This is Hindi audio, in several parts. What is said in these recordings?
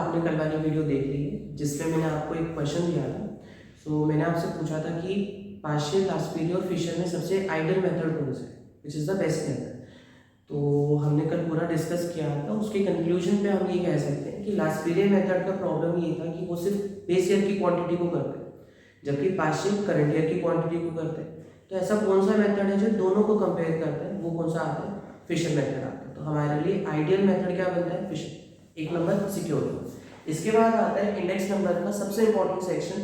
आपने कल वाली वीडियो देख ली है जिसमें मैंने आपको एक क्वेश्चन दिया था। सो मैंने आपसे पूछा था कि पार्शियल लास्ट पीरियड और फिशर में सबसे आइडियल मेथड कौन सा है, which is the best method. तो हमने कल पूरा डिस्कस किया था। उसके कंक्लूजन पे हम ये कह सकते हैं कि लास्ट पीरियड मेथड का प्रॉब्लम ये था कि वो सिर्फ बेस ईयर की क्वांटिटी को करते हैं, जबकि पार्शियल करंट ईयर की क्वांटिटी को करते हैं। तो ऐसा कौन सा मेथड है जो दोनों को कंपेयर करता है, वो कौन सा आता है? फिशर मेथड आता है। तो हमारे लिए आइडियल मेथड क्या बनता है? फिशर। एक नंबर सिक्योर। इसके बाद आता है इंडेक्स नंबर का सबसे important section,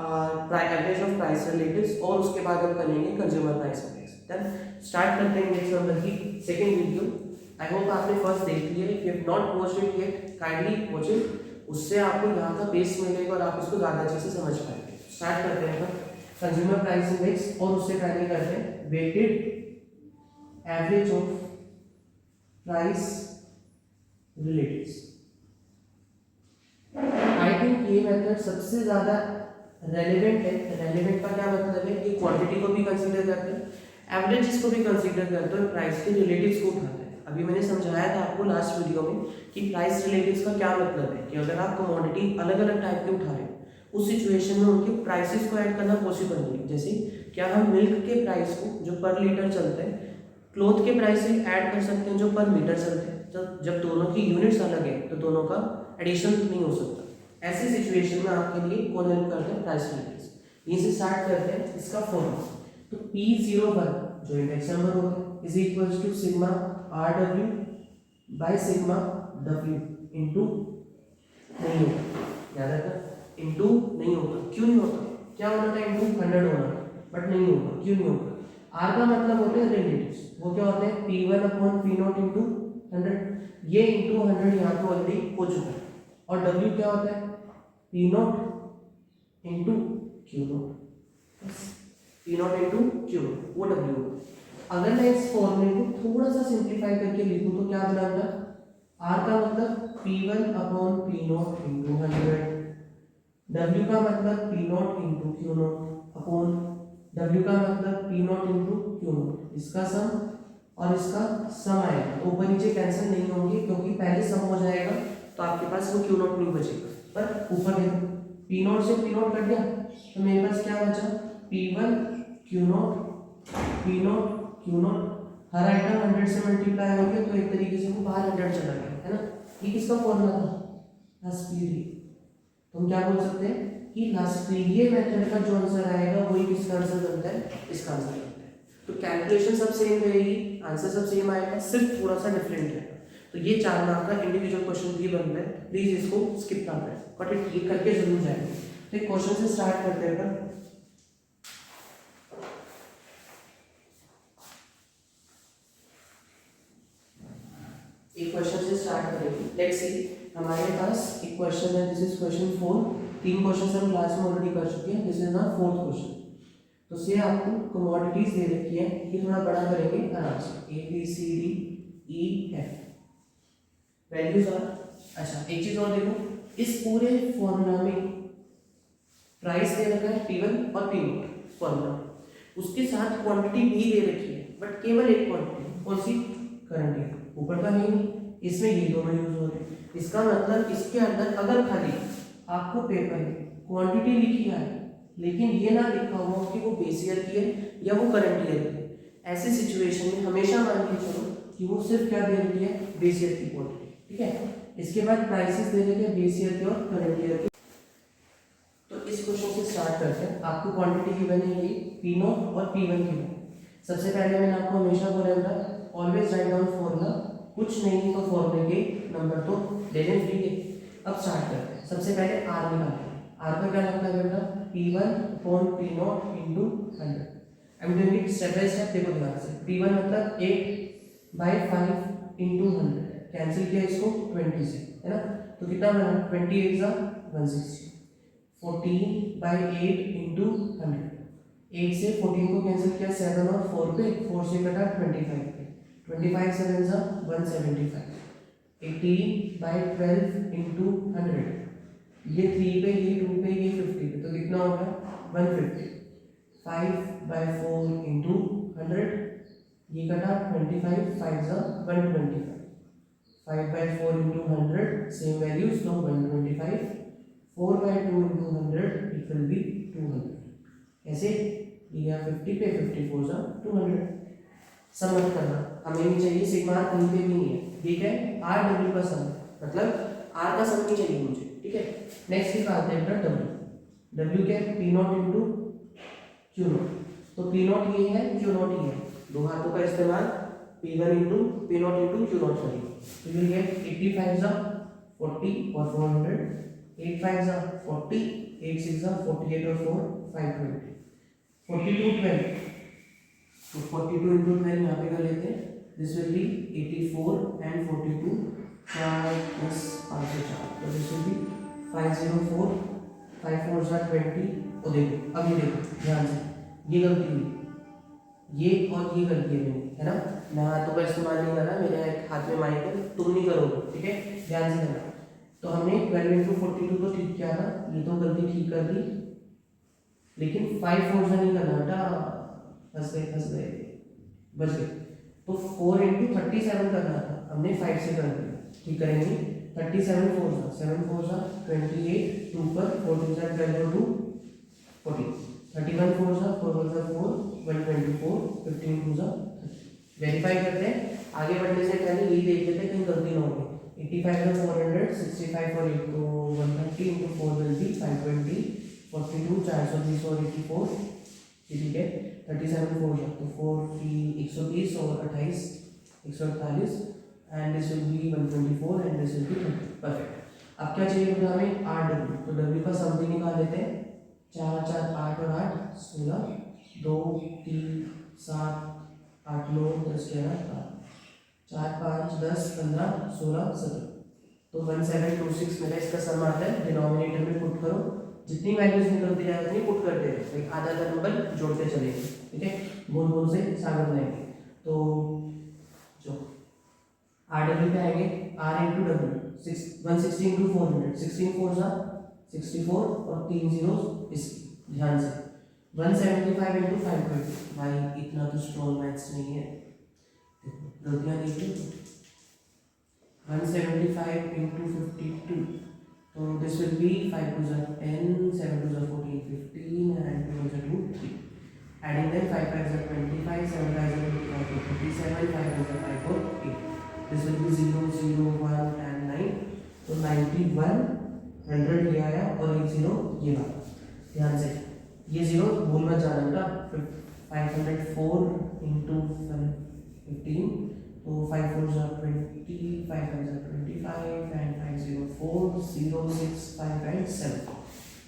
average of price relatives, और उसके बाद हम करेंगे consumer price index. Then start करते हैं इंडेक्स नंबर की सेकंड वीडियो। आई होप आपने फर्स्ट देख लिया है। If you have not watched it yet, kindly watch it. उससे आपको यहाँ का बेस मिलेगा और आप इसको ज़्यादा अच्छे से समझ पाएंगे। स्टार्ट करते हैं कंज्यूमर प्राइस इंडेक्स, और उससे पहले करते हैं weighted average of price relatives. I think ये मेथड सबसे ज्यादा रेलेवेंट है। रेलेवेंट का क्या मतलब है कि क्वांटिटी को भी कंसीडर करते हैं, एवरेजेस को भी कंसीडर करते हैं, प्राइस के रिलेटिव्स को उठाते हैं। अभी मैंने समझाया था आपको लास्ट वीडियो में कि प्राइस रिलेटिव्स का क्या मतलब है कि अगर आप कमोडिटी अलग अलग टाइप के उठा रहे हैं, उस सिचुएशन में उनके प्राइसेस को ऐड करना पॉसिबल नहीं है। जैसे क्या हम मिल्क के प्राइस को जो पर लीटर चलते हैं क्लोथ के प्राइस से ऐड कर सकते हैं जो पर मीटर चलते हैं? जब दोनों की यूनिट्स अलग है तो दोनों का एडिशन नहीं हो सकता। ऐसी सिचुएशन में आपके लिए कौन हेल्प करते हैं? Price relatives. यहीं से स्टार्ट करते हैं इसका फॉर्मूला। तो P01 जो इंडेक्स नंबर होता है is equals to sigma RW by sigma W into, नहीं होता, याद रखना, इनटू नहीं होता। क्यों नहीं होता? क्या होना था? इनटू 100 होना था, बट नहीं होगा। क्यों नहीं होगा? R का मतलब होते हैं रिलेटिव्स। वो क्या होते हैं? P1 upon P0 into 100। ये इंटू 100 यहाँ पे ऑलरेडी हो चुका है। और W क्या होता है? P0 into Q0। P0 into Q0, वो W होगा। अगर मैं इस फॉर्मूले को थोड़ा सा सिंप्लीफाई करके लिखूं तो क्या बनेगा? R का मतलब P1 upon P0 into 100, W का मतलब P0 into Q0 upon W का मतलब P0 इंटू Q0। इसका सम और इसका सम आएगा, ऊपर नीचे कैंसिल नहीं होंगे क्योंकि पहले सम हो जाएगा तो आपके पास वो Q0 नहीं बचेगा। पर ऊपर देखो, P0 से P0 कट गया तो मेरे पास क्या बचा? P1 Q0 P0 Q0। हर आइटम 100 से मल्टीप्लाई हो गया तो एक तरीके से वो बाहर 100 चला गया, है ना। ये किसका फॉर्मूला था? Last period. तो हम क्या बोल सकते हैं कि लास्ट पीरियड मेथड का जो आंसर आएगा वही किसका आंसर बनता है? इसका आंसर बनता है। तो कैलकुलेशन सब सेम रहेगी, आंसर सब सेम आएगा, सिर्फ थोड़ा सा डिफरेंट है। तो ये 4 मार्क का इंडिविजुअल क्वेश्चन भी बनता है, प्लीज इसको स्किप ना करें, बट ये करके जरूर जाएंगे। तो एक क्वेश्चन से स्टार्ट करते हैं। एक क्वेश्चन से स्टार्ट करेंगे। लेट्स सी, हमारे पास एक क्वेश्चन है, दिस इज क्वेश्चन 4। 3 क्वेश्चन हम क्लास में ऑलरेडी कर चुके हैं, दिस इज ना 4th क्वेश्चन। तो से आपको कमोडिटीज दे रखी है, ये थोड़ा बड़ा करेंगे आराम से। ABCDEF values are. अच्छा एक चीज और देखो, इस पूरे फॉर्मूला में प्राइस दे रखा है P1 और P0 फॉर्मूला, उसके साथ क्वांटिटी भी दे रखी है, बट केवल एक क्वांटिटी, कौन सी? Current year. ऊपर का है नहीं, इसमें ये दोनों यूज हो रहे हैं। इसका मतलब इसके अंदर अगर खाली आपको पेपर में क्वांटिटी लिखी है लेकिन ये ना लिखा हुआ कि वो बेस ईयर की है या वो करंट ईयर की है, ऐसी सिचुएशन में हमेशा मान के चलो कि वो सिर्फ क्या दे रही है? बेस ईयर की क्वांटिटी, ठीक है। इसके बाद प्राइसेस दे रखे हैं बेस ईयर के और करंट ईयर के। तो इस क्वेश्चन से स्टार्ट करते हैं। आपको क्वांटिटी की बनेगी P0 और P1 की बनेगी। सबसे पहले मैंने आपको हमेशा बोला था ऑलवेज राइट डाउन फॉर्मूला, कुछ नहीं तो फॉर्मूले के नंबर तो लेने फ्री है। अब स्टार्ट करते हैं। सबसे पहले R निकालते हैं। R का क्या मतलब है बेटा? P1 upon P0 into 100। I am doing it step by step, देखो ध्यान से। P1 मतलब 8/5 इंटू 100, कैंसिल किया इसको 20 से, है ना। तो कितना बना? 28 × 160। 14/8 इंटू 100, 8 से 14 को कैंसिल किया 7 और 4 पे, 4 से कटा 25 पे, 25 7 × 175। 18/12 इंटू 100, ये 3 पे, ये 2 पे, ये 50 पे, तो कितना होगा? 150। 5/4 इंटू 100, ये कटा 25, 5 × 125, 5/4 into 100 same values, so 125. 4/2 into 100 it will be 200. ऐसे ये 50 पे 54 सा 200. सम मत करना, हमें नहीं चाहिए, सिग्मा कहीं पे भी नहीं है, ठीक है। आर डब्ल्यू का सम, मतलब आर का सम नहीं चाहिए मुझे, ठीक है। नेक्स्ट निकालते हैं अपना डब्ल्यू। डब्ल्यू क्या है, P not into Q not. तो पी नॉट ये है, क्यू नॉट ये है, दो हाथों का इस्तेमाल P1 into P not into Q not करेंगे। तो ये है 85 सा 40 और 400, 85 सा 40, 86 सा 48 और 4 520, 42 12। तो 42 इंटू 12 यहाँ पे कर लेते हैं, this will B 84 and 42 4 plus 5 से 4, तो दिस विल बी 504, 5 4 सा 20। और देखो अब ये देखो ध्यान से, ये गलती हुई, ये और ये गलती है मेरी, है ना। मैं हाथों का इस्तेमाल नहीं कर रहा, मेरे हाथ में माइक है, तुम नहीं करोगे, ठीक है, ध्यान से करना। तो हमने 12 इंटू 42 तो ठीक किया था, ये तो गलती ठीक कर दी, लेकिन 5 4 से नहीं करना बेटा, फंस गए बच गए। तो 4 इंटू 37 करना था, हमने 5 से कर दिया, ठीक करेंगे। 37 4 सा 7 4 सा 28, 2 पर 4 2 सा 12 और 2 14, 31 4 सा 4 1 सा 4 124, 15 2 सा 30। वेरीफाई करते हैं, आगे बढ़ने से पहले यही देख लेते हैं कहीं गलती ना हो। 85 का 400, 65 और 8 तो 130 इंटू 4 विल बी 520, 42 420 और 84, ठीक है। 37 4 जा तो 4 3 130 और 28 148 and this will B 124 and this will B 30। Perfect. अब क्या चाहिए बेटा हमें, आर डब्ल्यू। तो डब्ल्यू का सम भी निकाल लेते हैं, 4 4 8 और 8 16, 2 3 7 8 9 10 11 4 5 10 15 16 17। तो 1726 मेरा इसका सम आता है। डिनोमिनेटर में पुट करो, जितनी वैल्यूज निकलती जाए उतनी पुट करते रहे, आधा आधा नंबर जोड़ते चलेंगे, ठीक है। बूंद बूंद से सागर बनाएंगे। तो जो आर डब्ल्यू पे आएंगे, आर इंटू डब्ल्यू 160 इंटू 400, 16 4 सा 64 और 3 जीरोस इसकी, ध्यान से 175 इंटू 520। भाई इतना तो स्ट्रॉन्ग मैथ्स नहीं है, गलतियाँ देखिए। 175 इंटू 52, तो दिस विल बी 5 2 ज़ा 10, 7 2 ज़ा 14 15 and 2 ज़ा 2 3। Adding them 5 5 ज़ा 25, 7 5 ज़ा 25 37, 5 1 ज़ा 5 4 8। This will be 0 0 1 and 9, तो 91 100 ये आया और एक जीरो ये वाला, ध्यान से ये जीरो भूल मत जाना बेटा। 504 इंटू 15, तो 5 4 ज़ा 20, 5 5 ज़ा 25 एंड 504 0 6 5 एंड 7,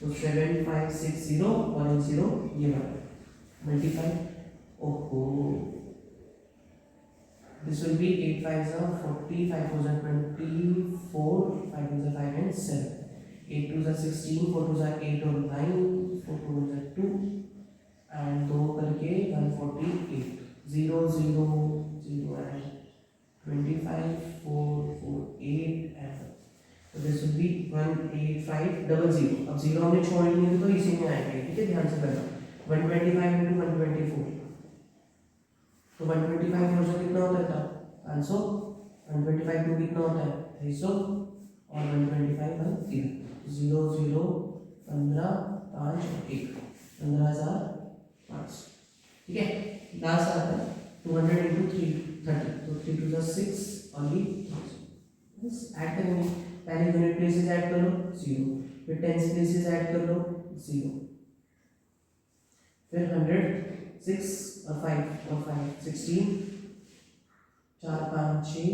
तो 7 5 6 0 और एक जीरो ये वाला मल्टीप्लाई। ओहो, this will be 8 5 ज़ा 40, 5 4 ज़ा 24, 5 2 ज़ा 5 and 7, 8 2 ज़ा 16, 4 2 ज़ा 8 और 9, 4 2 ज़ा 2 and 2 करके 148, 0 0 0 and 25 4 4 8 and तो this will be 18500। अब जीरो हमने छोड़ लिए तो इसी में आएगा, ठीक है, ध्यान से करना। 125 इंटू 124, तो 125 फोर से कितना होता था 500, 125 टू कितना होता है 300 और 125 1 3 0 0 15 5 1 15,005, ठीक है। लास्ट आता है 200 इंटू 330, तो 3 2 ज़ा 6 ओनली 1000। बस ऐड करेंगे, पहले यूनिट प्लेसेस ऐड कर लो 0, फिर टेंस प्लेसेस ऐड कर लो 0, फिर 100 6 और 5 और 5 16, 4 5 6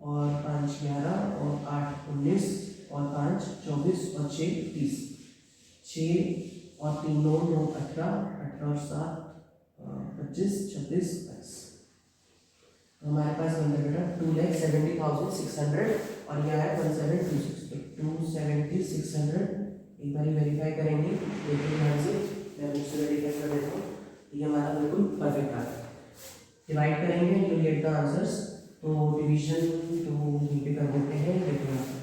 और 5 11 और 8 19 और 5 24 और 6 30, 6 और 3 9 9 18 18 और 7 25 26 22। तो हमारे पास बनता है बेटा 2,70,600 और यह है 1726, तो 270,600। एक बार वेरीफाई करेंगे, देखिए ध्यान से, मैं मुझसे वेरीफाई कर देता हूँ, ये हमारा बिल्कुल परफेक्ट आ रहा है। डिवाइड करेंगे यू गेट द आंसर्स, तो डिवीजन तो यहीं पे कर देते हैं, देखो यहाँ पर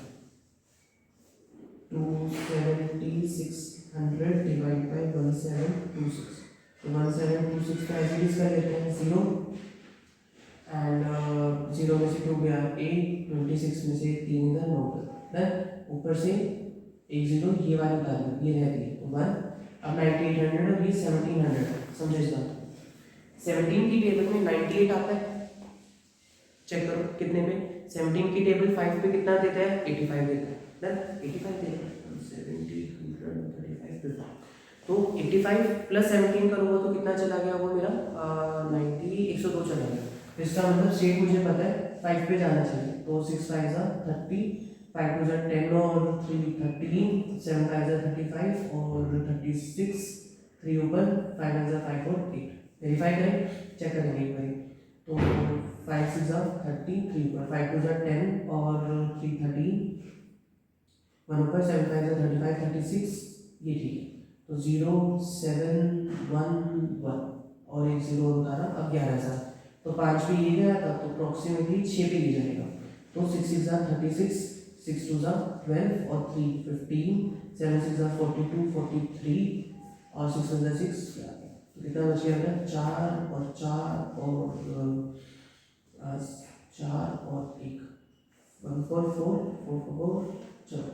270,600 डिवाइड बाई 1726, तो 1726 का एज इट इज कर लेते हैं 0, एंड 0 में से 2 गया 8, 26 में से 3 इधर नोट देन ऊपर से एक जीरो ये वाली डाल ये रहती है तो 1। अब 9800 और ये 1700 समझे इस बात 17 की टेबल में 98 आता है चेक करो कितने पे 17 की टेबल 5 पे कितना देता है 85 देता है देन 85 देता है 70 100 35 तो 85 प्लस 17 करूँगा तो कितना चला गया वो मेरा 90 102 चला गया तो इसका मतलब स्टेट मुझे पता है 5 पे जाना चाहिए तो 6 5 जा 30 5 2 जा 10 और 3 13 7 5 जा 35 और 36 3 ऊपर 5 जा 5 और 8 वेरीफाई करें चेक करेंगे एक बार तो 5 6 जा 30 3 ऊपर 5 2 जा 10 और 3 13 1 ऊपर 7 5 जा 35 36 ये ठीक है तो 0 7 1 1 और एक 0 उतारा अब 11,000 तो 5 पे ये गया था तो अप्रोक्सीमेटली 6 पे ये जाएगा तो 6 6 जा 36 6 2 जा 12 और 3 15 7 6 जा 42 43 और 6 1 जा 6 तो कितना बच गया 4 और 4 और 4 और 1 1 4 4 4 4 चलो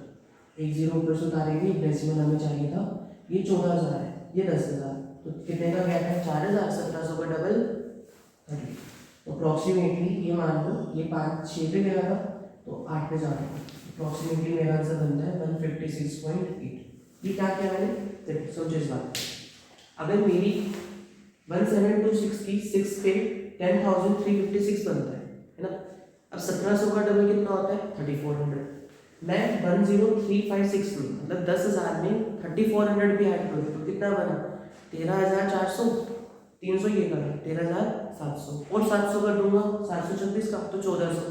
एक 0 ऊपर से उतारेंगे एक डेसिमल हमें चाहिए था ये 14,000 है ये 10,000 तो कितने का गया है 4,000 1700 का डबल 30 तो अप्रोक्सीमेटली ये मान लो ये 5 6 पे गया था तो 8 पे जाना है अप्रोक्सीमेटली मेरा आंसर बनता है 156.8 ये क्या किया मैंने देखो सोचो इस बात अगर मेरी 1726 की 6 पे 10,356 बनता है ना अब 1700 का डबल कितना होता है 3400 मैं 10356 में मतलब 10,000 में 3400 भी ऐड करूँ तो कितना बना 13,400 300 ये करना 13,700 और 700 कर दूंगा 726 का तो 1,400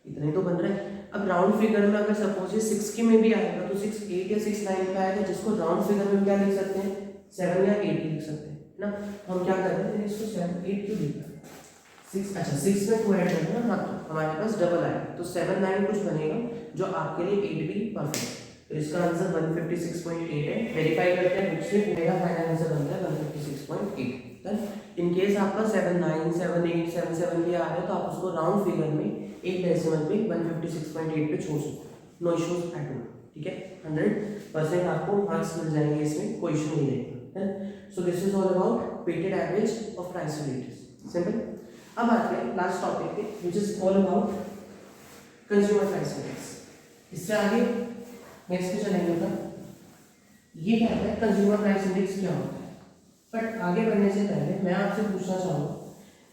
इतने तो बन रहे हैं अब राउंड फिगर में अगर सपोज ये 6 के में भी आएगा तो 6 8 या 6 9 पे आएगा जिसको राउंड फिगर में क्या लिख सकते हैं 7 या 8 लिख सकते हैं ना तो हम क्या कर रहे हैं इसको 7 8 क्यों लिख रहे हैं 6 अच्छा 6 में 2 ऐड करना ना हाँ तो हमारे पास डबल आएगा तो 7 9 कुछ बनेगा जो आपके लिए 8 भी परफेक्ट तो इसका आंसर 156.8 है वेरीफाई करते हैं मुझसे मेरा फाइनल आंसर बनता है 156.8 देन इन केस आपका 7 9 7 8 7 7 भी आ रहा है तो आप उसको राउंड फिगर में एक डेसिमल पे 156.8 पे छोड़ सकते नो इश्यूज एट ऑल ठीक है 100% आपको मार्क्स मिल जाएंगे इसमें कोई इशू नहीं रहेगा so this is all about weighted average of price relatives simple अब आते हैं लास्ट टॉपिक पे which is all about consumer price index इससे आगे नेक्स्ट पे चलेंगे तो ये क्या है कंज्यूमर प्राइस इंडेक्स क्या होता है बट आगे बढ़ने से पहले मैं आपसे पूछना चाहूँगा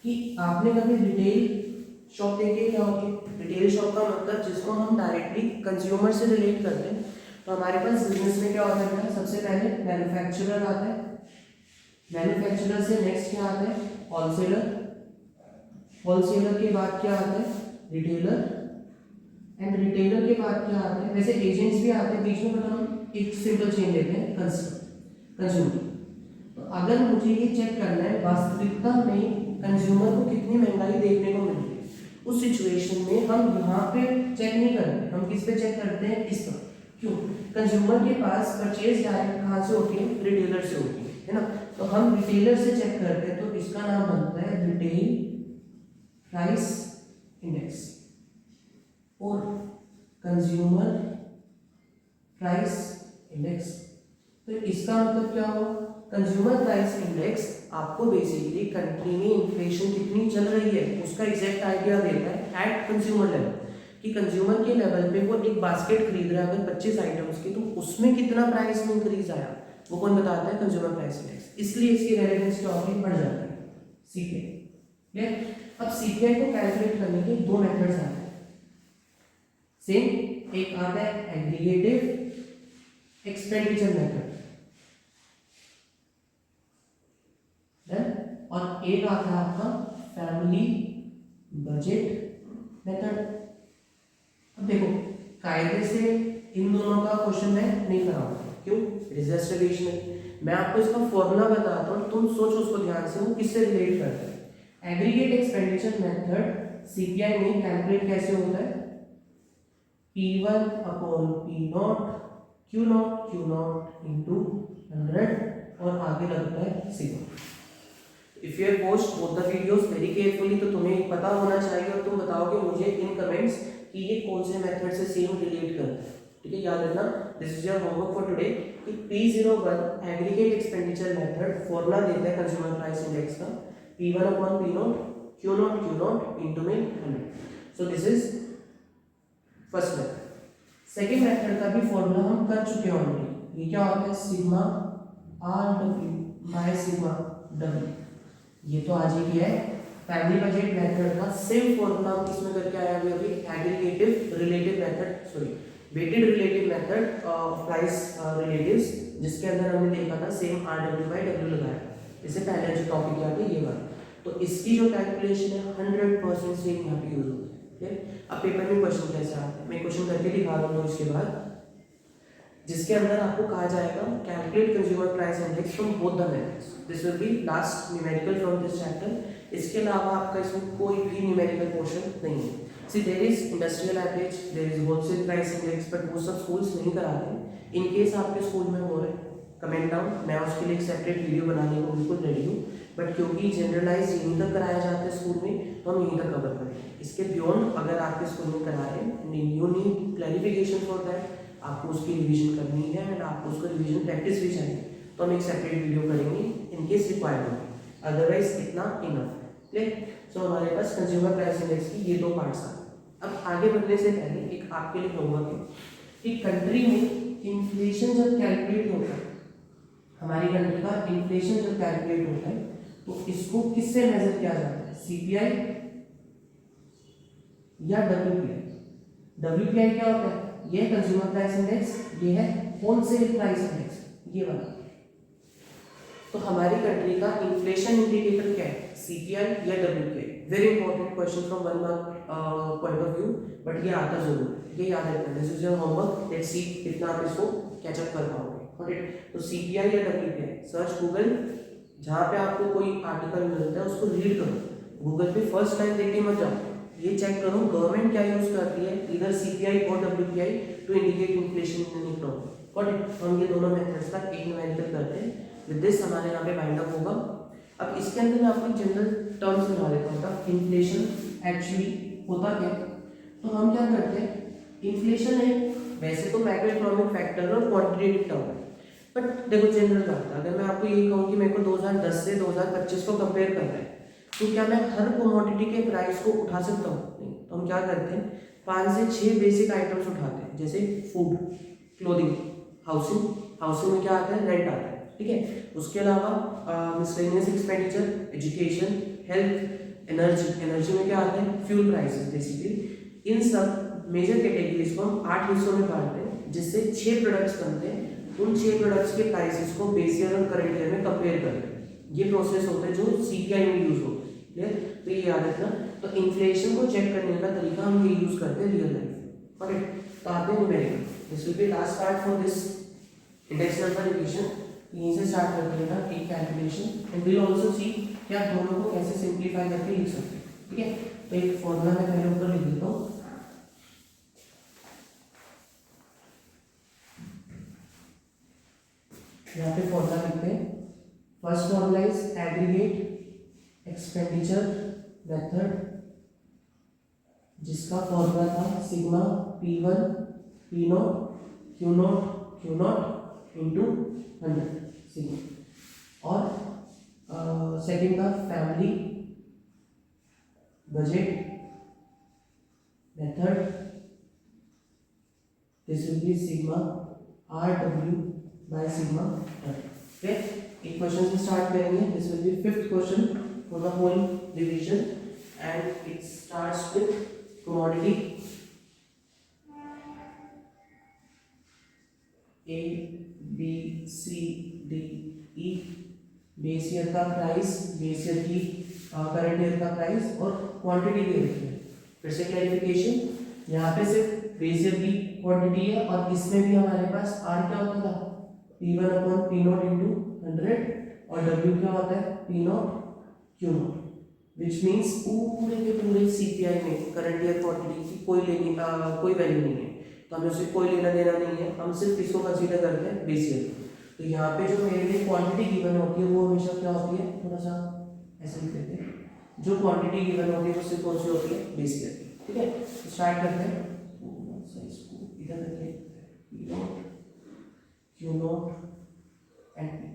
कि आपने कभी रिटेल शॉप देखी क्या होती है रिटेल शॉप का मतलब जिसको हम डायरेक्टली कंज्यूमर से रिलेट करते हैं तो हमारे पास बिजनेस में क्या होता है सबसे पहले मैन्युफैक्चरर आता है मैन्युफैक्चरर से नेक्स्ट क्या आता है होलसेलर होलसेलर के बाद क्या आता है रिटेलर एंड रिटेलर के बाद क्या आता है वैसे एजेंट्स भी आते हैं बीच में मतलब हम एक सिंपल चेन लेते हैं कंज्यूमर तो अगर मुझे ये चेक करना है वास्तविकता में कंज्यूमर को कितनी महंगाई देखने को मिल रही है उस सिचुएशन में हम यहाँ पे चेक नहीं करते हम किस पे चेक करते हैं इस पर क्यों कंज्यूमर के पास परचेज डायरेक्ट कहाँ से होती है रिटेलर से होती है ना तो हम रिटेलर से चेक करते हैं तो इसका नाम बनता है रिटेल प्राइस इंडेक्स और कंज्यूमर प्राइस इंडेक्स तो इसका मतलब क्या हुआ कंज्यूमर प्राइस इंडेक्स आपको बेसिकली कंट्री में इन्फ्लेशन कितनी चल रही है उसका एग्जैक्ट आइडिया देता है एट कंज्यूमर लेवल कि कंज्यूमर के लेवल पे वो एक बास्केट खरीद रहा है अगर 25 आइटम्स की तो उसमें कितना प्राइस में इंक्रीज आया वो कौन बताता है कंज्यूमर प्राइस इंडेक्स इसलिए इसकी रेलेवेंस क्या होती है बढ़ जाती है सीपीआई क्लियर अब सीपीआई को कैलकुलेट करने के दो मेथड्स आते हैं सेम एक आता है एग्रीगेटिव एक्सपेंडिचर मेथड और एक आता है आपका फैमिली बजट मेथड अब देखो कायदे से इन दोनों का क्वेश्चन मैं नहीं कराऊंगा क्यों रिजर्वेशन मैं आपको इसका फॉर्मूला बताता हूँ तुम सोचो उसको ध्यान से वो किससे रिलेट करता है एग्रीगेट एक्सपेंडिचर मेथड सीपीआई में कैलकुलेट कैसे होता है P1 upon P not Q not into 100 और आगे लगता है sigma if you have watched both the videos very carefully तो तुम्हें पता होना चाहिए और तुम बताओगे मुझे इन कमेंट्स कि ये कौन से मेथड से सेम रिलेट करता है। ठीक है, याद रखना। This is your homework for today कि P01 aggregate expenditure method formula देता है कंज्यूमर प्राइस इंडेक्स का P1 upon P0 Q0 into में 100। सो this is first method. Second method का भी फॉर्मूला हम कर चुके हैं ऑलरेडी। ये क्या होता है, sigma RW by sigma W। ये तो आज ही है। फैमिली बजट मेथड का सेम फॉर्मूला हम किसमें करके आया अभी aggregative relative method, sorry weighted relative method of price relatives, जिसके अंदर हमने देखा था सेम RW बाय W लगाया। इससे पहले जो टॉपिक याद है ये वाला, तो इसकी जो कैलकुलेशन है 100% सेम यहाँ पे यूज होता है। ठीक है, अब पेपर में क्वेश्चन कैसे आते हैं मैं क्वेश्चन करके दिखा दूंगा इसके बाद, जिसके अंदर आपको कहा जाएगा calculate consumer price index from both the methods. This will B last numerical from this chapter. इसके अलावा आपका इसमें कोई भी न्यूमेरिकल पोर्शन नहीं है। See there is industrial average, there is wholesale price index, but most of schools नहीं कराते। इन केस आपके स्कूल में हो रहे कमेंट डाउन, मैं उसके लिए एक सेपरेट वीडियो बनाने को बिल्कुल रेडी हूँ, बट क्योंकि जनरलाइज यहीं तक कराया जाता है स्कूल में तो हम यहीं तक कवर करेंगे। इसके बियॉन्ड अगर आपके स्कूल में करा रहे हैं you need clarification for that, आपको उसकी रिवीजन करनी है एंड आपको उसको रिवीजन प्रैक्टिस भी चाहिए, तो हम एक सेपरेट वीडियो करेंगे इन केस रिक्वायर्ड होगी, अदरवाइज इतना इनफ है। क्लियर? सो हमारे पास कंज्यूमर प्राइस इंडेक्स की ये दो पार्ट्स हैं। अब आगे बढ़ने से पहले एक आपके लिए होमवर्क है कि कंट्री में इन्फ्लेशन जब कैलकुलेट होता है, हमारी कंट्री का इन्फ्लेशन जब कैलकुलेट होता है तो इसको किससे मेजर किया जाता है, CPI या WPI? WPI क्या होता है, ये कंज्यूमर प्राइस इंडेक्स, ये है होलसेल प्राइस इंडेक्स, ये वाला। तो हमारी कंट्री का इन्फ्लेशन इंडिकेटर क्या है, CPI या WPI? Very important question from 1 mark point of view, but ये आता जरूर है, ये याद रखना। This is your homework, let's see कितना आप इसको कैच अप कर पाओगे। तो CPI या WPI सर्च गूगल, जहाँ पे आपको कोई आर्टिकल मिलता है उसको रीड करो। गूगल पे फर्स्ट लाइन देख के मत जाओ, ये चेक करो गवर्नमेंट क्या यूज करती है, इधर CPI और WPI to indicate inflation in economy. Got it? हम ये दोनों मेथड्स का एक न्यूमेरिकल करते हैं। विद दिस हमारे यहाँ पे वाइंड अप होगा। अब इसके अंदर मैं आपको जनरल टर्म्स बना देता हूँ। इन्फ्लेशन एक्चुअली होता क्या है, तो हम क्या करते हैं, इन्फ्लेशन है वैसे तो मैक्रो इकोनॉमिक फैक्टर और क्वांटिटेटिव टर्म है, बट देखो जनरल बात है, अगर मैं आपको यही कहूँ कि मेरे को 2010 से 2025 को कंपेयर करना है, तो क्या मैं हर कमोडिटी के प्राइस को उठा सकता हूँ? नहीं। तो हम क्या करते हैं, 5 से 6 बेसिक आइटम्स उठाते हैं, जैसे फूड, क्लोथिंग, हाउसिंग। हाउसिंग में क्या आता है, रेंट आता है, ठीक है। उसके अलावा miscellaneous expenditure, education, health, energy. Energy में क्या आता है, फ्यूल प्राइसेस बेसिकली। इन सब मेजर कैटेगरीज को हम 8 हिस्सों में बांटते हैं, जिससे 6 प्रोडक्ट्स बनते हैं। उन 6 प्रोडक्ट्स के प्राइसेस को बेस ईयर और करंट ईयर में कंपेयर करते हैं। ये प्रोसेस होता है जो CPI में यूज होता है। क्लियर? तो ये याद रखना। तो इन्फ्लेशन को चेक करने का तरीका हम ये यूज करते हैं रियल लाइफ। ओके, तो आते हैं numerical. This will B last part for this index number revision. यहीं से स्टार्ट करते हैं ना एक कैलकुलेशन, एंड विल आल्सो सी कि आप दोनों को कैसे सिंपलीफाई करके लिख सकते हैं। ठीक है, तो एक फॉर्मूला मैं पहले ऊपर लिख देता हूँ। यहाँ पे फॉर्मूला लिखते हैं। First formula is aggregate expenditure method, जिसका फॉर्मूला था sigma P1 P0 Q0 Q0 into 100 sigma. और सेकेंड था family budget method, this will be sigma RW by sigma. Okay, एक क्वेश्चन से स्टार्ट करेंगे। This will be 5th question for the whole division and it starts with commodity A B C D E, base year का प्राइस, बेस ईयर की करंट ईयर का प्राइस और क्वांटिटी दे रखी है। फिर से क्लैरिफिकेशन, यहाँ पे सिर्फ बेस ईयर की क्वांटिटी है और इसमें भी हमारे पास R क्या होता था, P1 अपॉन P0 इंटू 100 और W क्या होता है, P0 Q0, विच मीन्स पूरे के पूरे CPI में करंट ईयर क्वांटिटी की कोई वैल्यू नहीं है, तो हमें उससे कोई लेना देना नहीं है। हम सिर्फ इसको कंसीडर करते हैं बेस ईयर। तो यहाँ पे जो मेरे लिए क्वांटिटी गिवन होती है वो हमेशा क्या होती है, थोड़ा सा ऐसे लिख देते हैं। जो क्वांटिटी गिवन होती है उससे कौन सी होती है, बेस ईयर की। ठीक है, तो स्टार्ट करते हैं। इसको इधर रखिए, P naught, Q naught and P,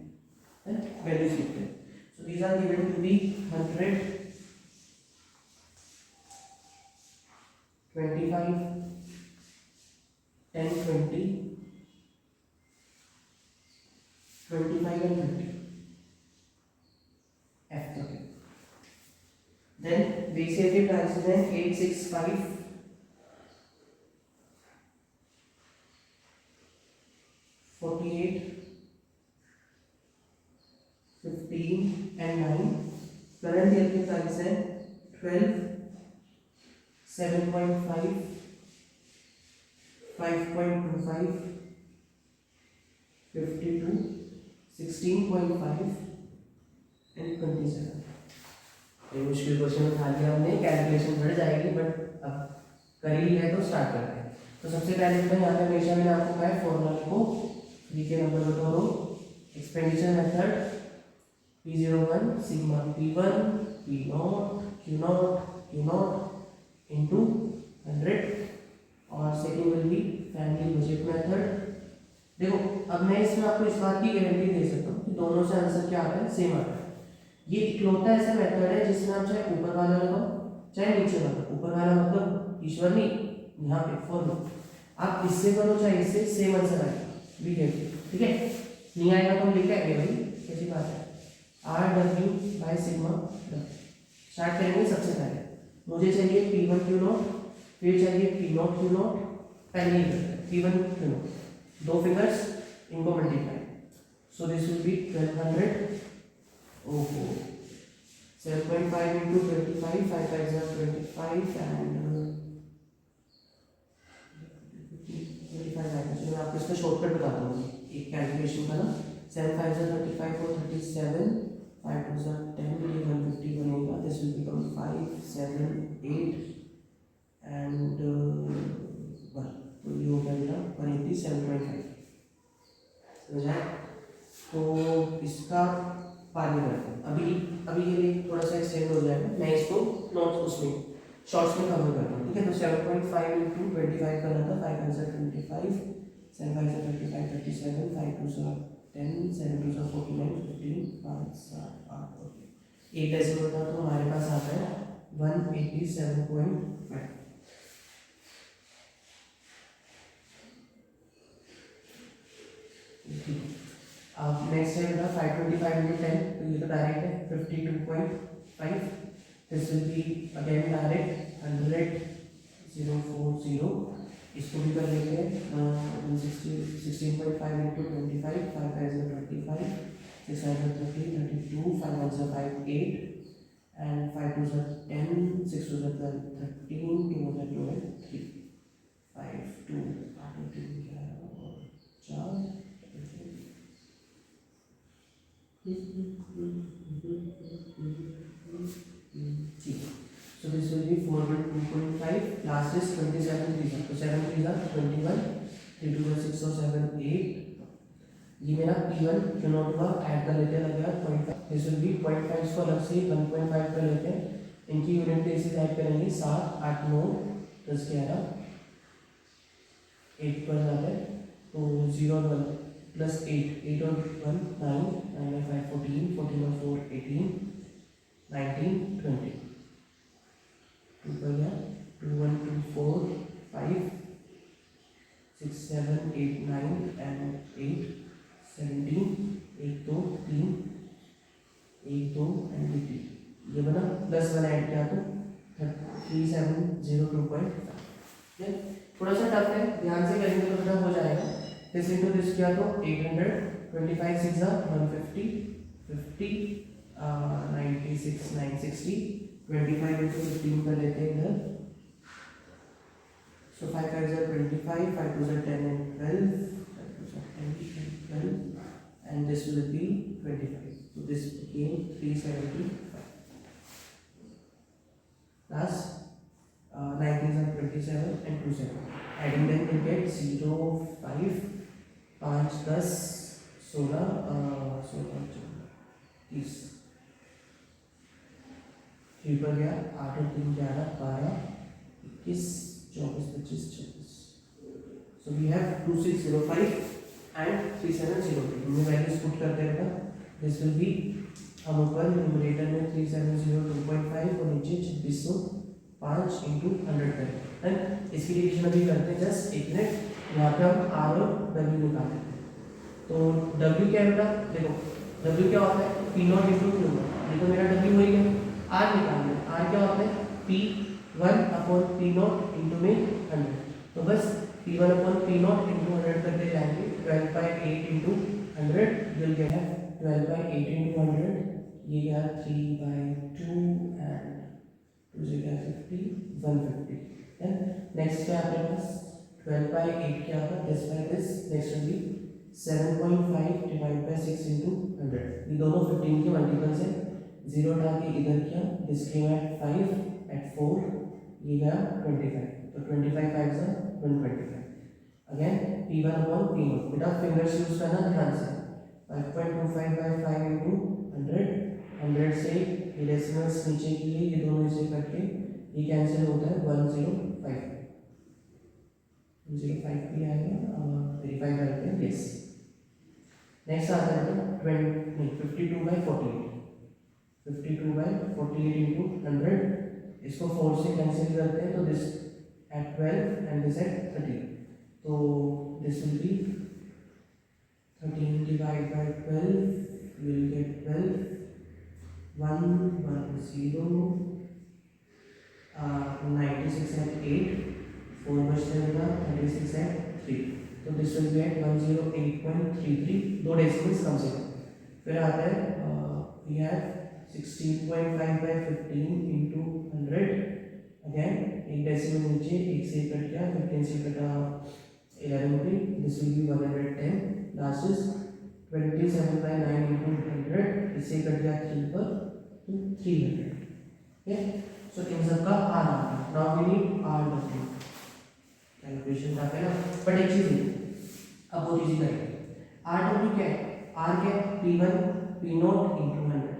है ना, वैल्यूज लिखते हैं। So these are given to be 100, 25, 10, 20, 25 and 50. F okay. Then base year prices है 865, 48, 15 and 9. करंट ईयर के प्राइस है 12, 7.5, 5.25, 52, 16.5 एंड 27। ये मुश्किल क्वेश्चन उठा लिया हमने, कैलकुलेशन बढ़ जाएगी बट अब कर ही है तो स्टार्ट करते हैं। तो सबसे पहले तो यहाँ पे हमेशा मैंने आपको कहा है फॉर्मूला को वी के नंबर बटोरो, expenditure method P01 sigma P1 P0 Q0 Q0 into 100 और second will be family budget method. देखो अब मैं इसमें आपको इस बात की गारंटी दे सकता हूँ कि दोनों से आंसर क्या आता है, सेम आता है। ये इकलौता ऐसा मेथड है जिसमें आप चाहे ऊपर वाला लगाओ चाहे नीचे वाला, ऊपर वाला मतलब ईश्वर नहीं, यहाँ पे फॉर्मूला आप इससे करो चाहे इससे, सेम आंसर आएगा वी गेट। ठीक है, नहीं आएगा तो हम लिख आएंगे भाई, कैसी बात है। R W by sigma start करेंगे। सबसे पहले मुझे चाहिए P1 Q0, फिर चाहिए P0 Q0। पहले ही करते हैं P1 Q0, दो फिगर्स इनको multiply, so this will B 1200। ओहो 7.5 into 25, 5 5 are 25 and 25 आएगा। चलो मैं आपको इसका शॉर्टकट बताता हूँ एक कैलकुलेशन का ना। 7 5 are 35 और 37, 5 2 are 10, ये 150 बनेगा। दिस विल बिकम 5 7 8 एंड 1, तो ये हो गया मेरा 187.5। समझा? तो इसका बाद में करते हैं, अभी के लिए थोड़ा सा एक्सटेंड हो जाएगा, मैं इसको नोट्स उसमें शॉर्ट्स में कवर करता हूँ। ठीक है, तो 7.5 into 25 करना था, 5 5 25, 7 5 35 37, 5 2 10, 7 2 49, 15 5 7 8 ओके। एक डेसिमल था तो हमारे पास आता है 187.5। अब नेक्स्ट है मेरा 525 into 10, तो ये तो डायरेक्ट है 52.5। This will be again direct 100,040। इसको भी कर लेते हैं 16.5 into 25, 5 5 is 25, 6 5 is 30, 32, 5 1 is 5 8 and 5 2 is 10, 6 2 is 12, 13, 2 is 12, 3 5 2 4 So this will be 4.2.5, last is 27 3, so 7 3 are 21, 3 2 are 6 or 7 8। ये मेरा P1 Q0 का ऐड कर लेते हैं लगेगा 0.5। दिस विल बी 0.5 को अलग से 1.5 कर लेते हैं, इनकी यूनिट प्लेसेस ऐड करेंगे 7 8 9 10 11 8 पर जाते हैं, तो 0 और 1 प्लस 8 और 1 9 9 और 5 14, 14 और 4 18, 19 20। 2 पर गया 2 1 2 4 5 6 7 8 9 and 8 17, 1 2 3 1 2 and 3, ये बना प्लस 1 ऐड किया तो 3702.5। थोड़ा सा टफ है, ध्यान से करेंगे तो पता हो जाएगा। दिस इनटू दिस किया तो 800, 25 6 150, 50 96 960, 25 into 15 कर लेते हैं इधर, so 5 5 are 25, 5 2 are 10 and 12, 5 2 are 10 and 12 and this will be 25, so this became 375 plus 19 are 27 and 27, adding them you get 0 5 5 10 16 16 30 3 पर गया, 8 और 3 11 12 21 24 25 26। So we have 2605 and 3702। इनमें वैल्यूज पुट करते हैं बेटा। दिस विल बी, हम ऊपर न्यूमरेटर में 3702.5 और नीचे 2605 इंटू 100 करें। इसकी डिवीजन अभी करते हैं, जस्ट एक मिनट। यहाँ पे हम आर और डब्ल्यू निकाल लेते हैं। तो डब्ल्यू क्या है बेटा, देखो डब्ल्यू क्या होता है, P not into Q not. ये तो मेरा डब्ल्यू हो गया। आर निकालना है, आर क्या होता है, P one upon P not into में 100। तो बस P one upon P not into 100 करते जाएंगे। 12/8 इंटू 100 विल गेट 12/8 इंटू 100, ये गया 3/2 एंड 2 से क्या 50 150। देन नेक्स्ट क्या आपके पास 12/8 क्या होगा, this by this. Next will be 7.5 divide by 6 into 100। ये दोनों 15 के मल्टीपल्स है। 0 डाल के इधर किया, दिस केम एट 5 एट 4, ये गया 25। तो 25 5 से 125। अगेन P1 अपॉन P0, बेटा फिंगर्स यूज करना ध्यान से। 5.25 बाय 5 इंटू 100, 100 से ये डेसिमल्स नीचे के लिए, ये दोनों इसे करके ये कैंसिल होता है 105। 105 भी आएगा, वेरीफाई करते हैं, यस। नेक्स्ट आता है 52/48, 52/48 इंटू 100। इसको 4 से कैंसिल करते हैं, तो this eight 12 and this eight 13। तो this will B 13 divide by 12, you will get 12, 1 1 0, 96 at 8, 4 बचेगा 36 at 3। तो दिस विल बी एट 108.33, दो डेसिमल्स कम से कम। फिर आता है we have 16.5 by 15 into 100। Again एक डेसिमल नीचे, एक से कट गया, 15 से कटा 11 पे, this will B 110। Last is 27/9 into 100, इससे कट गया 3 पर, तो 300। ओके, सो इन सब का आर आ गया। Now we need R W calculation का है ना। बट एक चीज है, अब वो चीज करेंगे। आर डब्ल्यू क्या है, आर क्या है, P1 P not into 100,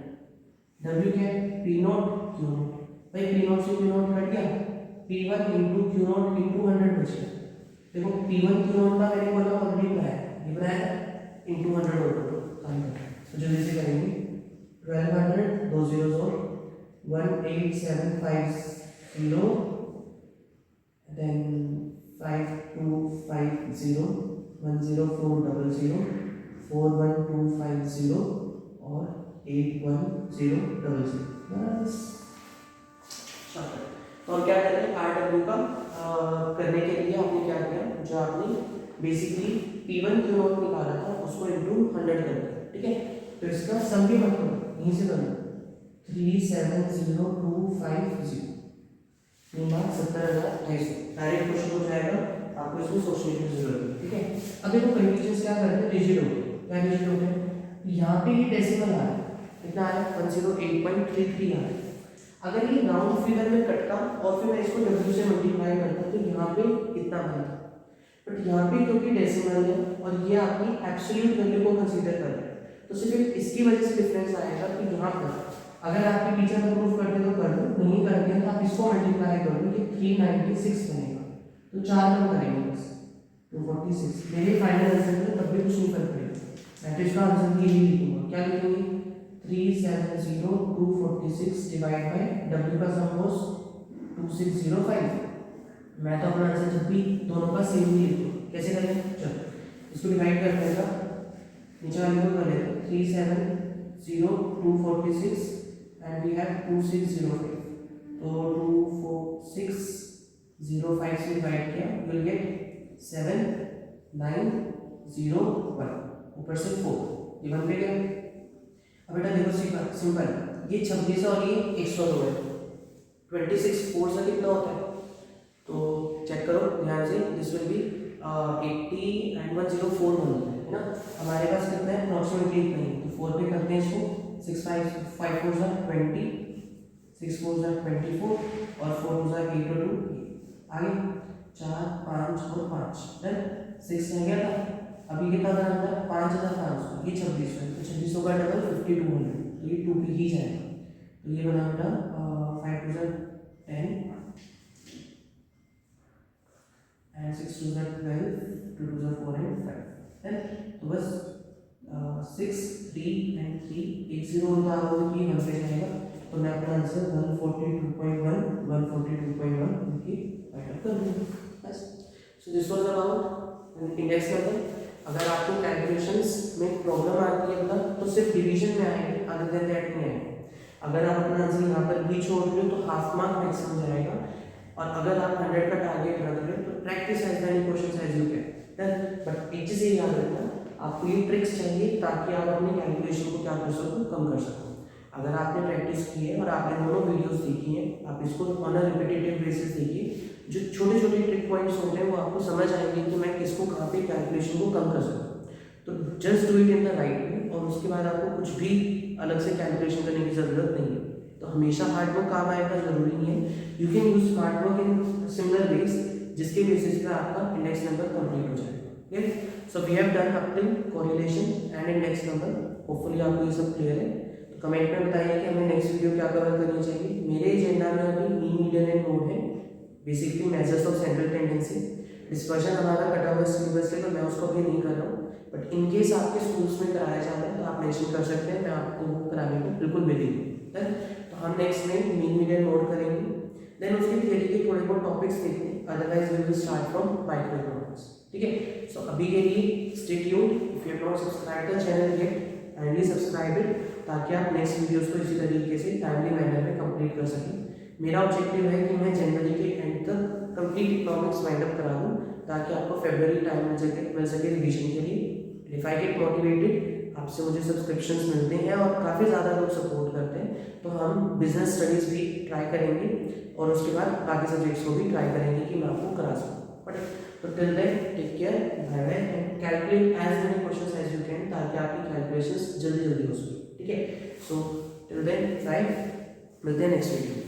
W क्या है, P नॉट Q नॉट। भाई P नॉट से Q नॉट कट गया, P1 into Q not into 100 बच गया। देखो P1 Q नॉट का मैंने बोला ऑलरेडी बनाया, ये बनाया इंटू 100 होगा तो काम करना है। तो जल्दी से करेंगे, 1200 2 zeros और 18750, then 5250 10400 41250 और 81000। बस तो हम क्या कर रहे हैं, आर डब्ल्यू का करने के लिए आपने क्या किया, जो आपने बेसिकली P1 Q नॉट निकाला था उसको इंटू 100 कर दिया, ठीक है। तो इसका सम भी मत करो, यहीं से करो, 370,250, ये मार्क 70,250। डायरेक्ट क्वेश्चन हो जाएगा, आपको इसमें सोचने की जरूरत है, ठीक है। अब देखो कंडीशंस क्या करते हैं, रिजिड हो गए। क्या रिजिड हो गए, यहाँ पे ये डेसिमल आ रहा है, कितना आया 108.33 आ रहा है। अगर ये राउंड फिगर में कटता और फिर मैं इसको W से मल्टीप्लाई करता तो यहाँ पे इतना बनता। बट यहाँ पे क्योंकि डेसिमल है और ये आपकी एब्सोल्यूट वैल्यू को कंसीडर कर रहे हैं, तो सिर्फ इसकी वजह से डिफरेंस आएगा कि यहाँ पर अगर आपके टीचर को प्रूफ करते तो कर दो, नहीं करते तो आप इसको मल्टीप्लाई कर दो, ये 396 बनेगा। तो 4 कम करेंगे बस, 246। मेरे फाइनल आंसर में तब भी कुछ नहीं फर्क पड़ेगा, मैं तो इसका आंसर ये ही लिखूंगा। क्या लिखेंगे, 370,246 डिवाइड बाय W का सम वाज 2605। मैं तो अपना आंसर जब भी दोनों का सेम ही लिखूंगा। कैसे करें, चलो इसको डिवाइड कर देगा, नीचे वाले को कर देते 370,246 and we have 2605, तो 24605 से डिवाइड किया, you will get 7901, ऊपर से 4, ये 1 पे गया। अब बेटा देखो सिंपल, ये 26 और ये 102 है, 26 4 से कितना होता है, तो चेक करो ध्यान से, दिस विल बी 80 एंड 104 बनता है ना। हमारे पास कितना है, अप्रॉक्सीमेटली इतना ही, तो 4 पे करते हैं इसको, 6 5 5 4 20, 6 4 24 और 4 2 8 और 2 आगे 4 5 और 5, देन 6 रह गया था। अभी कितना करना था, 5500, ये 2600 है, तो 2600 का डबल 5200, तो ये 2 पे ही जाएगा। तो ये बना बेटा 5 to 10 and 6 to 12, 2 to 4 and 5 है। तो बस 6 3 एंड 3 एक 0 होता है कि 1 पे जाएगा, तो मैं अपना आंसर 142.1 142.1 इनकी फाइंड आउट कर दूंगा बस। So this was about index method. अगर आपको कैलकुलेशंस में प्रॉब्लम आती है बेटा तो सिर्फ डिवीजन में आएगी, अदर देन दैट नहीं आएगी। अगर आप अपना आंसर यहाँ पर भी छोड़ रहे हो तो हाफ मार्क मैक्सिमम जाएगा, और अगर आप 100 का टारगेट रख रहे हो तो practice as many questions as you can. But एक चीज़ ये याद रखना, आपको ये ट्रिक्स चाहिए ताकि आप अपने कैलकुलेशन को क्या कर सको, कम कर सको। अगर आपने प्रैक्टिस की है और आपने दोनों वीडियोस देखी हैं, आप इसको ऑन अ रिपीटेटिव बेसिस देखिए, जो छोटे छोटे ट्रिक पॉइंट्स होते हैं वो आपको समझ आएंगे कि मैं किसको कहाँ पे कैलकुलेशन को कम कर सकूँ। तो just do it in the right way, और उसके बाद आपको कुछ भी अलग से कैलकुलेशन करने की ज़रूरत नहीं है। तो हमेशा हार्ड वर्क काम आएगा ज़रूरी नहीं है, you can use hard work in similar ways, जिसके बेसिस पे आपका इंडेक्स नंबर कंप्लीट हो जाएगा। So we have done up till correlation and index number. Hopefully आपको ये सब क्लियर है। तो कमेंट में बताइए कि हमें नेक्स्ट वीडियो क्या कवर करनी चाहिए। मेरे एजेंडा में अभी मीन, मीडियन एंड मोड है, basically measures of central tendency. Discussion हमारा कटा हुआ सिलेबस से, तो मैं उसको भी नहीं कर रहा हूँ, बट इन केस आपके स्कूल्स में कराया जा रहा है तो आप मेंशन कर सकते हैं, मैं आपको वो कराने को बिल्कुल मिलेगी। तो हम नेक्स्ट में मीन, मीडियन मोड करेंगे, देन उसके थियरी के थोड़े बहुत टॉपिक्स देखेंगे, otherwise we will start from micro economics. ठीक है, सो अभी के लिए stay tuned. If you have not subscribe the channel yet, kindly subscribe it, ताकि आप नेक्स्ट वीडियोस को इसी तरीके से टाइमली मैनर में कंप्लीट कर सकें। मेरा ऑब्जेक्टिव है कि मैं जनवरी के एंड तक कंप्लीट इकोनॉमिक्स वाइंड अप करा दूँ, ताकि आपको फरवरी टाइम मिल सके रिविजन के लिए। इफ आई गेट मोटिवेटेड, आपसे मुझे सब्सक्रिप्शंस मिलते हैं और काफ़ी ज़्यादा लोग सपोर्ट करते हैं, तो हम बिजनेस स्टडीज़ भी ट्राई करेंगे और उसके बाद बाकी सब्जेक्ट्स को भी ट्राई करेंगे कि मैं आपको करा सकूँ। बट तो till then take care, bye bye, and calculate as many questions as you can, ताकि आपकी कैलकुलेशंस जल्दी जल्दी हो सके। ठीक है, सो टिल देन बाय, मिलते हैं नेक्स्ट वीडियो में।